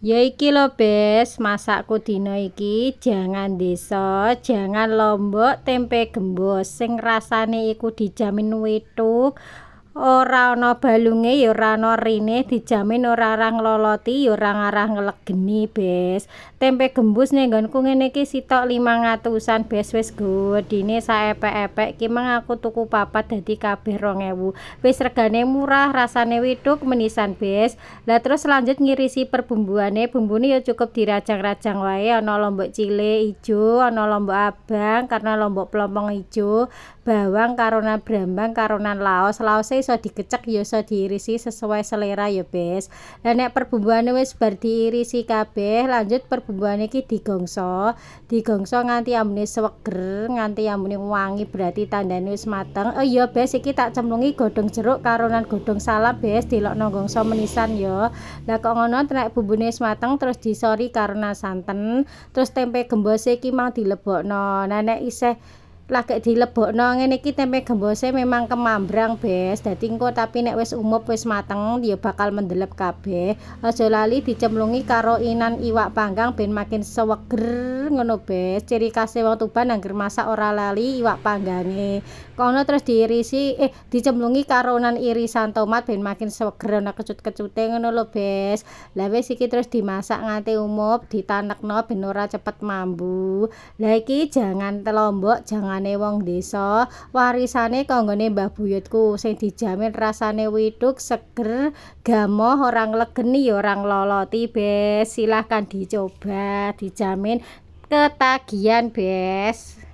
Ya iki lho Bes, masakku dina iki jangan desa, jangan lombok, tempe gembos sing rasane iku dijamin wethuk. Ora ana balunge ya ora ana rine, dijamin ora arang loloti ya ora ngarah nglegeni, Bes. Tempe gembus ning nggonku ngene iki sitok 500-an, Bes. Wis gedine saepek-epek ki mang aku tuku papat dadi kabeh 2000. Wis regane murah, rasane withuk menisan, Bes. Lah terus lanjut ngirisi perbumbuane, bumbune ya cukup dirajang-rajang wae, ana lombok cilik ijo, ana lombok abang karena lombok plompong ijo, bawang karonan brambang karonan laos. Laose iso digecek ya iso diirisi sesuai selera ya Bes. Lah nek perbumbuane wis bar diirisi kabeh, lanjut perbumbuane iki digongso nganti ambune seweger, nganti ambune wangi, berarti tandane wis mateng. Oh iya Bes, iki tak cemplungi godhong jeruk karonan godhong salam Bes, dilokno gongso menisan ya. Lah kok ngono nek bumbune wis mateng terus disori karonan santen, terus tempe gembose iki mau dilebokno. Nah nek isih lagi dilebokno ngene iki tempe gembose memang kemambrang Bes, dadi engko tapi nek wis umup wis mateng ya bakal mendelep kabeh. Aja lali dicemplungi karo inan iwak panggang ben makin seweger ngono Bes. Ciri khase wong Tuban angger masak ora lali iwak panggange. Kono terus dicemplungi karo inan irisan tomat ben makin seweger ana kecut-kecute ngono lho Bes. Lah wis iki terus dimasak nganti umup, ditanekno ben ora cepet mambu. Lah iki jangan telombok, jangane wong desa, warisane kanggone mbah buyutku sing dijamin rasane withuk, seger, gamoh, ora nglegeni ya ora ngloloti Bes. Silahkan dicoba, dijamin ketagihan Bes.